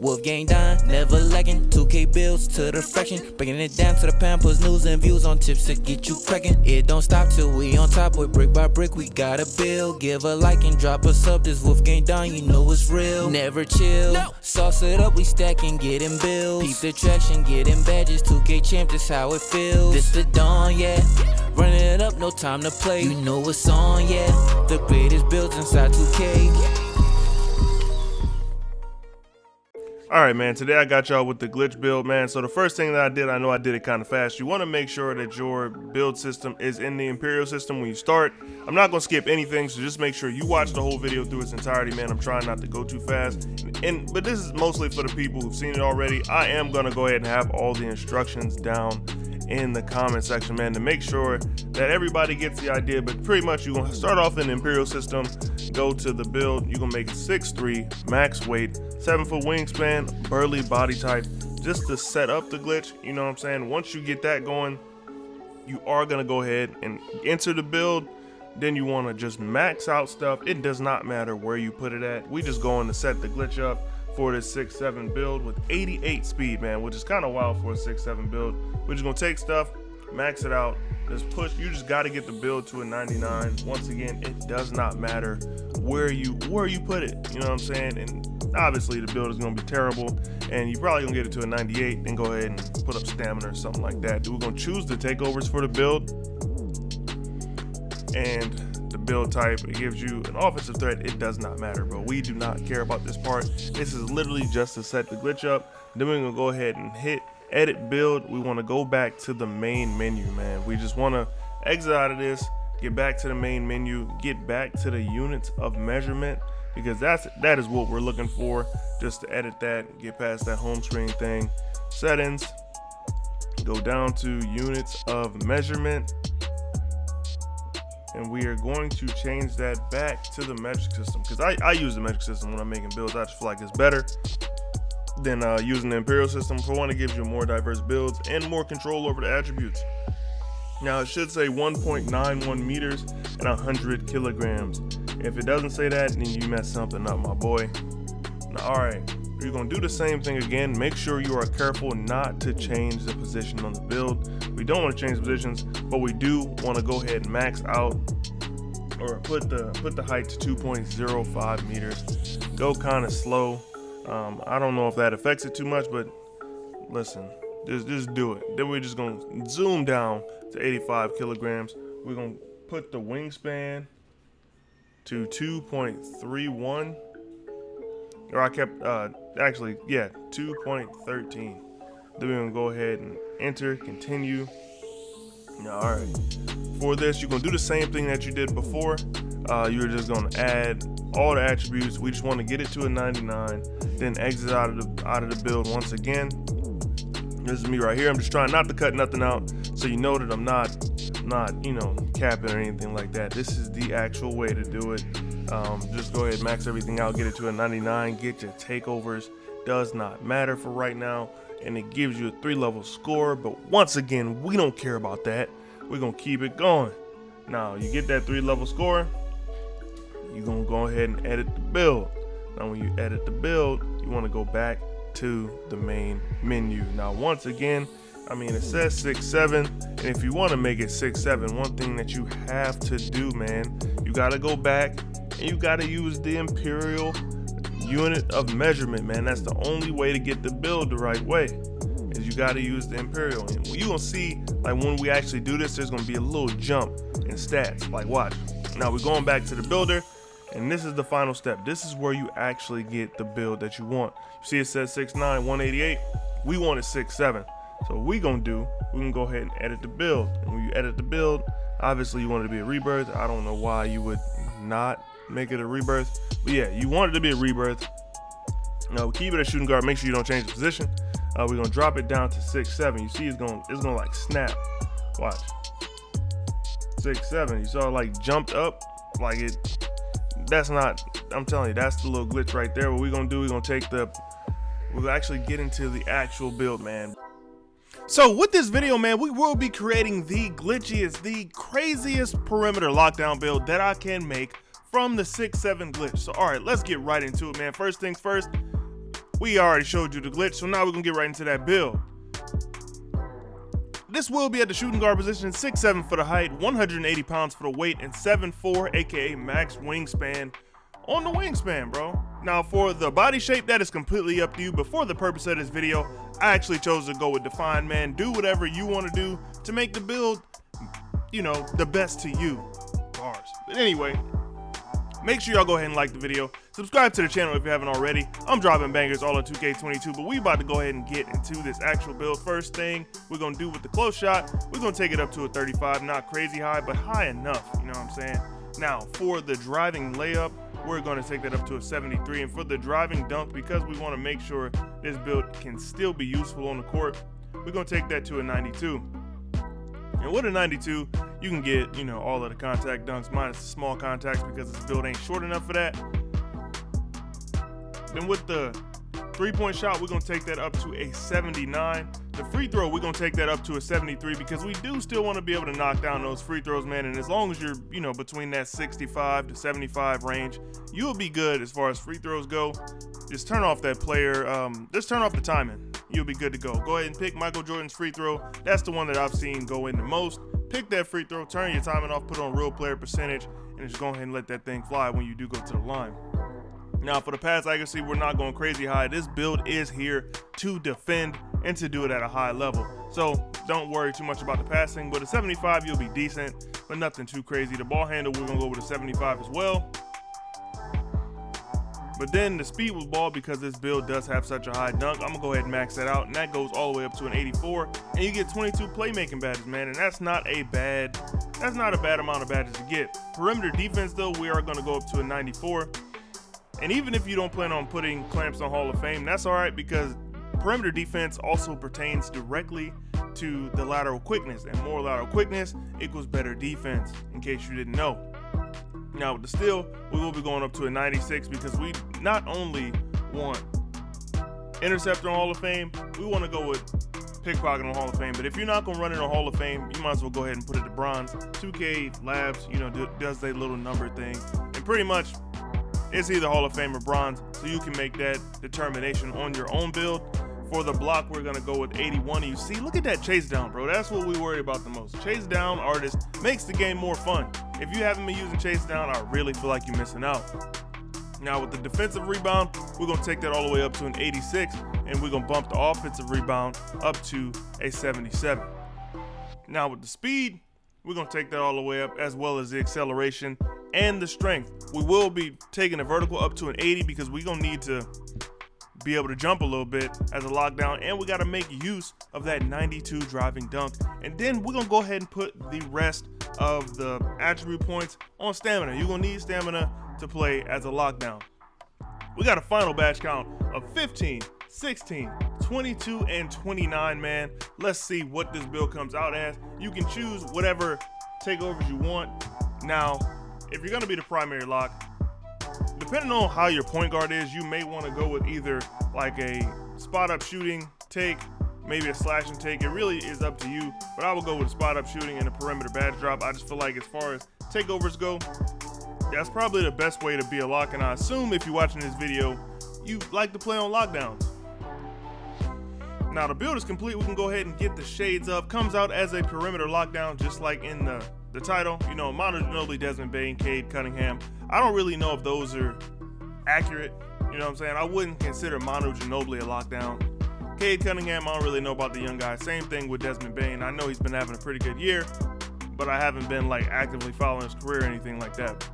WolfGxngDon, never lacking. 2K bills to the fraction, breaking it down to the pound, puts news and views on tips to get you cracking. It don't stop till we on top, boy, brick by brick, we gotta build. Give a like and drop a sub, this WolfGxngDon, you know it's real. Never chill, sauce it up, we stacking, getting bills. Peep the traction, getting badges, 2K champ, this how it feels. This the dawn, yeah, running it up, no time to play. You know what's on, yeah, the greatest builds inside 2K. All right, man, today I got y'all with the glitch build, man. So the first thing that I know I did it kind of fast. You want to make sure that your build system is in the Imperial system when you start. I'm not going to skip anything, so just make sure you watch the whole video through its entirety, man. I'm trying not to go too fast. But this is mostly for the people who've seen it already. I am going to go ahead and have all the instructions down in the comment section, man, to make sure that everybody gets the idea. But pretty much you're going to start off in the Imperial system, go to the build, you're going to make it 6'3", max weight, 7-foot wingspan, burly body type, just to set up the glitch, you know what I'm saying? Once you get that going, you are going to go ahead and enter the build. Then you want to just max out stuff. It does not matter where you put it at. We just going to set the glitch up for this 6'7" build with 88 speed, man, which is kind of wild for a 6'7" build. We're just gonna take stuff, max it out, just push. You just got to get the build to a 99. Once again, it does not matter where you put it, you know what I'm saying? And obviously the build is gonna be terrible, and you probably gonna get it to a 98 and go ahead and put up stamina or something like that. We're gonna choose the takeovers for the build, and the build type, it gives you an offensive threat. It does not matter, bro. We do not care about this part. This is literally just to set the glitch up. Then we're gonna go ahead and hit edit build. We want to go back to the main menu, man. We just want to exit out of this, get back to the main menu, get back to the units of measurement, because that is what we're looking for, just to edit that, get past that home screen thing. Settings, go down to units of measurement, and we are going to change that back to the metric system, because I use the metric system when I'm making builds. I just feel like it's better than using the Imperial system. For one, it gives you more diverse builds and more control over the attributes. Now it should say 1.91 meters and 100 kilograms. If it doesn't say that, then you messed something up, my boy. Now, all right, you're gonna do the same thing again. Make sure you are careful not to change the position on the build. We don't want to change positions, but we do want to go ahead and max out, or put the height to 2.05 meters. Go kind of slow. I don't know if that affects it too much, but listen, just do it. Then we're just gonna zoom down to 85 kilograms. We're gonna put the wingspan to 2.31, or I kept actually, yeah, 2.13. Then we're gonna go ahead and enter, continue. Now, all right, for this you're gonna do the same thing that you did before. You're just gonna add all the attributes. We just want to get it to a 99, then exit out of the build once again. This is me right here. I'm just trying not to cut nothing out, so you know that I'm not you know, capping or anything like that. This is the actual way to do it. Just go ahead, max everything out, get it to a 99, get your takeovers. Does not matter for right now, and it gives you a 3-level score. But once again, we don't care about that. We're gonna keep it going. Now you get that 3-level score, you're gonna go ahead and edit the build. Now when you edit the build, you want to go back to the main menu. Now once again, I mean, it says 6'7", and if you want to make it 6'7", one thing that you have to do, man, you got to go back and you got to use the Imperial unit of measurement, man. That's the only way to get the build the right way, is you got to use the Imperial. And you're gonna see, like, when we actually do this, there's gonna be a little jump in stats. Like, watch. Now we're going back to the builder, and this is the final step. This is where you actually get the build that you want. You see it says 6'9", 188. We want it 6'7". So what we gonna do, we can go ahead and edit the build. And when you edit the build, obviously you want it to be a rebirth. I don't know why you would not make it a rebirth, but yeah, you want it to be a rebirth. Now keep it a shooting guard. Make sure you don't change the position. We're gonna drop it down to 6'7". You see it's gonna like snap. Watch. 6'7". You saw it like jumped up like it. That's not, I'm telling you, that's the little glitch right there. What we're gonna do, we'll actually get into the actual build, man. So with this video, man, we will be creating the glitchiest, the craziest perimeter lockdown build that I can make from the 6'7" glitch. So all right, let's get right into it, man. First things first, we already showed you the glitch, so now we're gonna get right into that build. This will be at the shooting guard position, 6'7" for the height, 180 pounds for the weight, and 7'4", aka max wingspan on the wingspan, bro. Now for the body shape, that is completely up to you, but for the purpose of this video, I actually chose to go with defined, man. Do whatever you want to do to make the build, you know, the best to you. Bars. But anyway, make sure y'all go ahead and like the video. Subscribe to the channel if you haven't already. I'm dropping bangers all in 2K22, but we about to go ahead and get into this actual build. First thing we're going to do with the close shot, we're going to take it up to a 35. Not crazy high, but high enough, you know what I'm saying? Now, for the driving layup, we're going to take that up to a 73. And for the driving dunk, because we want to make sure this build can still be useful on the court, we're going to take that to a 92. And with a 92, you can get, you know, all of the contact dunks minus the small contacts because this build ain't short enough for that. Then with the three-point shot, we're going to take that up to a 79. The free throw, we're going to take that up to a 73 because we do still want to be able to knock down those free throws, man. And as long as you're, you know, between that 65 to 75 range, you'll be good as far as free throws go. Just turn off that player, just turn off the timing. You'll be good to go. Go ahead and pick Michael Jordan's free throw. That's the one that I've seen go in the most. Pick that free throw, turn your timing off, put on real player percentage, and just go ahead and let that thing fly when you do go to the line. Now for the pass accuracy, we're not going crazy high. This build is here to defend and to do it at a high level. So don't worry too much about the passing. With a 75, you'll be decent, but nothing too crazy. The ball handle, we're going to go with a 75 as well. But then the speed with ball, because this build does have such a high dunk, I'm going to go ahead and max that out. And that goes all the way up to an 84. And you get 22 playmaking badges, man. And that's not a bad amount of badges to get. Perimeter defense, though, we are going to go up to a 94. And even if you don't plan on putting clamps on Hall of Fame, that's all right, because perimeter defense also pertains directly to the lateral quickness, and more lateral quickness equals better defense, in case you didn't know. Now with the steal, we will be going up to a 96 because we not only want interceptor on Hall of Fame, we want to go with pickpocket on Hall of Fame. But if you're not going to run it on Hall of Fame, you might as well go ahead and put it to bronze. 2K Labs, you know, does their little number thing, and pretty much it's either Hall of Fame or bronze, so you can make that determination on your own build. For the block, we're gonna go with 81. And you see, look at that chase down, bro. That's what we worry about the most. Chase down artist makes the game more fun. If you haven't been using chase down, I really feel like you're missing out. Now with the defensive rebound, we're gonna take that all the way up to an 86, and we're gonna bump the offensive rebound up to a 77. Now with the speed, we're gonna take that all the way up, as well as the acceleration and the strength. We will be taking the vertical up to an 80 because we're gonna need to be able to jump a little bit as a lockdown, and we got to make use of that 92 driving dunk. And then we're gonna go ahead and put the rest of the attribute points on stamina. You're gonna need stamina to play as a lockdown. We got a final badge count of 15, 16, 22, and 29, man. Let's see what this build comes out as. You can choose whatever takeovers you want. Now, if you're gonna be the primary lock, depending on how your point guard is, you may want to go with either like a spot up shooting take, maybe a slash and take. It really is up to you, but I will go with spot up shooting and a perimeter badge drop. I just feel like as far as takeovers go, that's probably the best way to be a lock, and I assume if you're watching this video, you like to play on lockdowns. Now the build is complete. We can go ahead and get the shades up. Comes out as a perimeter lockdown, just like in the title. You know, Manu Ginobili, Desmond Bane, Cade Cunningham. I don't really know if those are accurate. You know what I'm saying? I wouldn't consider Manu Ginobili a lockdown. Cade Cunningham, I don't really know about the young guy. Same thing with Desmond Bane. I know he's been having a pretty good year, but I haven't been like actively following his career or anything like that.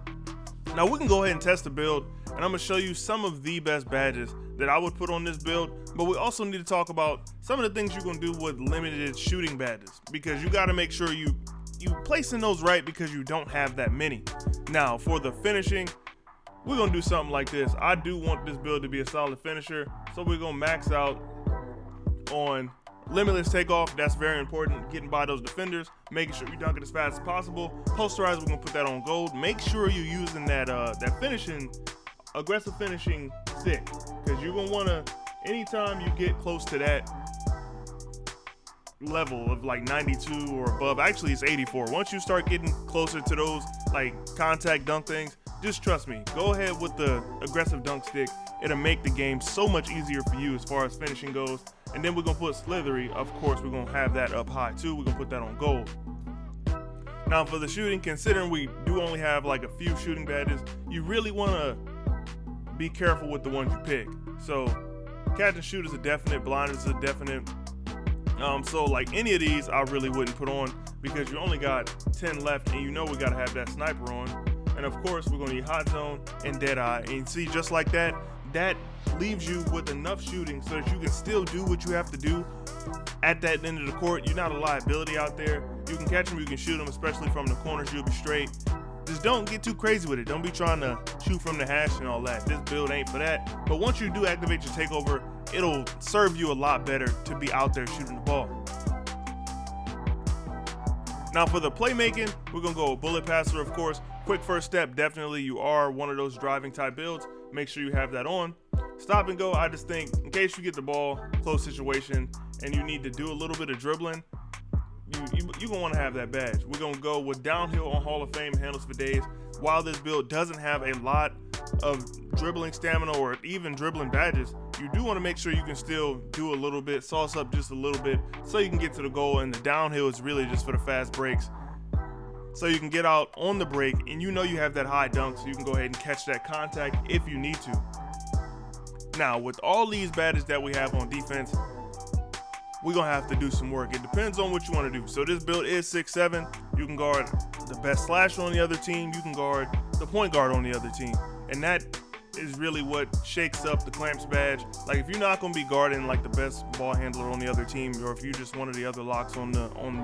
Now we can go ahead and test the build, and I'm gonna show you some of the best badges that I would put on this build, but we also need to talk about some of the things you're gonna do with limited shooting badges, because you gotta make sure you placing those right, because you don't have that many. Now for the finishing, we're gonna do something like this. I do want this build to be a solid finisher, so we're gonna max out on limitless takeoff. That's very important, getting by those defenders, making sure you dunk it as fast as possible. Posterize, we're gonna put that on gold. Make sure you're using that aggressive finishing stick, because you're gonna wanna, anytime you get close to that level of like 92 or above, actually it's 84. Once you start getting closer to those like contact dunk things, just trust me, go ahead with the aggressive dunk stick. It'll make the game so much easier for you as far as finishing goes. And then we're gonna put slithery. Of course, we're gonna have that up high too. We're gonna put that on gold. Now for the shooting, considering we do only have like a few shooting badges, you really wanna be careful with the ones you pick. So catch and shoot is a definite, blind is a definite. So like any of these I really wouldn't put on because you only got 10 left and you know we gotta have that sniper on. And of course we're gonna need hot zone and dead eye. And see, just like that, that leaves you with enough shooting so that you can still do what you have to do at that end of the court. You're not a liability out there. You can catch them, you can shoot them, especially from the corners, you'll be straight. Just don't get too crazy with it. Don't be trying to shoot from the hash and all that. This build ain't for that. But once you do activate your takeover, it'll serve you a lot better to be out there shooting the ball. Now for the playmaking, we're gonna go bullet passer, of course. Quick first step, definitely you are one of those driving type builds. Make sure you have that on. Stop and go, I just think in case you get the ball, close situation, and you need to do a little bit of dribbling, you're gonna wanna have that badge. We're gonna go with downhill on Hall of Fame, handles for days. While this build doesn't have a lot of dribbling stamina or even dribbling badges, you do wanna make sure you can still do a little bit, sauce up just a little bit so you can get to the goal. And the downhill is really just for the fast breaks. So you can get out on the break and you know you have that high dunk so you can go ahead and catch that contact if you need to. Now with all these badges that we have on defense, we're gonna have to do some work. It depends on what you want to do. So this build is 6'7". You can guard the best slasher on the other team. You can guard the point guard on the other team. And that is really what shakes up the clamps badge. Like if you're not gonna be guarding like the best ball handler on the other team, or if you're just one of the other locks on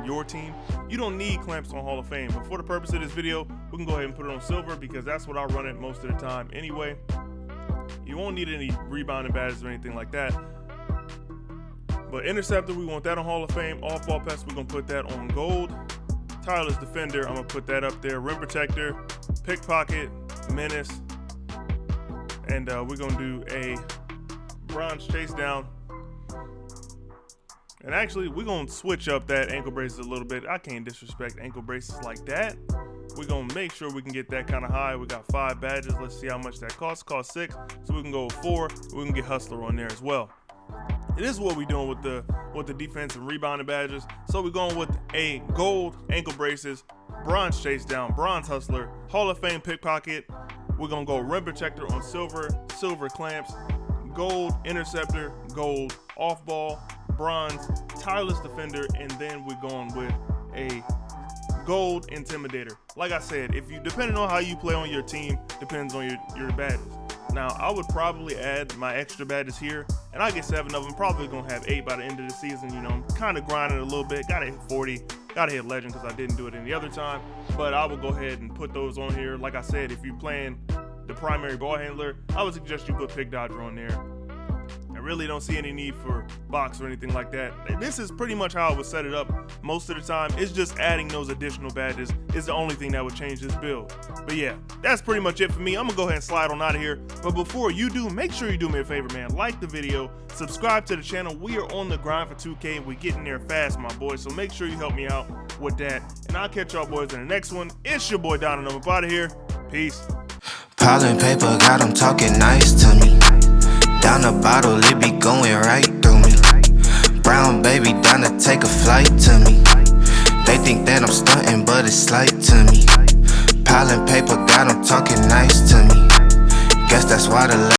your team, you don't need clamps on Hall of Fame. But for the purpose of this video, we can go ahead and put it on silver because that's what I run it most of the time anyway. You won't need any rebounding badges or anything like that. But interceptor, we want that on Hall of Fame. Off ball pass, we're gonna put that on gold. Tireless defender, I'm gonna put that up there. Rim protector, pickpocket, menace, and we're gonna do a bronze chase down. And actually, we're gonna switch up that ankle braces a little bit. I can't disrespect ankle braces like that. We're gonna make sure we can get that kind of high. We got 5 badges. Let's see how much that costs. Cost 6, so we can go with 4. We can get hustler on there as well. It is what we're doing with the defense and rebounding badges. So we're going with a gold ankle braces, bronze chase down, bronze hustler, Hall of Fame pickpocket. We're gonna go rim protector on silver, silver clamps, gold interceptor, gold off ball, bronze tireless defender, and then we're going with a gold intimidator. Like I said, if you depending on how you play on your team, depends on your badges. Now I would probably add my extra badges here, and I get 7 of them. Probably gonna have 8 by the end of the season. You know, I'm kind of grinding a little bit. Gotta hit 40. Gotta hit legend because I didn't do it any other time. But I will go ahead and put those on here. Like I said, if you're playing the primary ball handler, I would suggest you put pick dodger on there. I really don't see any need for box or anything like that. This is pretty much how I would set it up most of the time. It's just adding those additional badges is the only thing that would change this build. But yeah, that's pretty much it for me. I'm gonna go ahead and slide on out of here. But before you do, make sure you do me a favor, man. Like the video, subscribe to the channel. We are on the grind for 2K. We're getting there fast, my boys. So make sure you help me out with that. And I'll catch y'all boys in the next one. It's your boy Don, and I'm up out of here. Peace. Piling paper, got them talking nice to me. Down the bottle, it be going right through me. Brown baby, down to take a flight to me. They think that I'm stunting, but it's slight to me. Piling paper, got them talking nice to me. Guess that's why the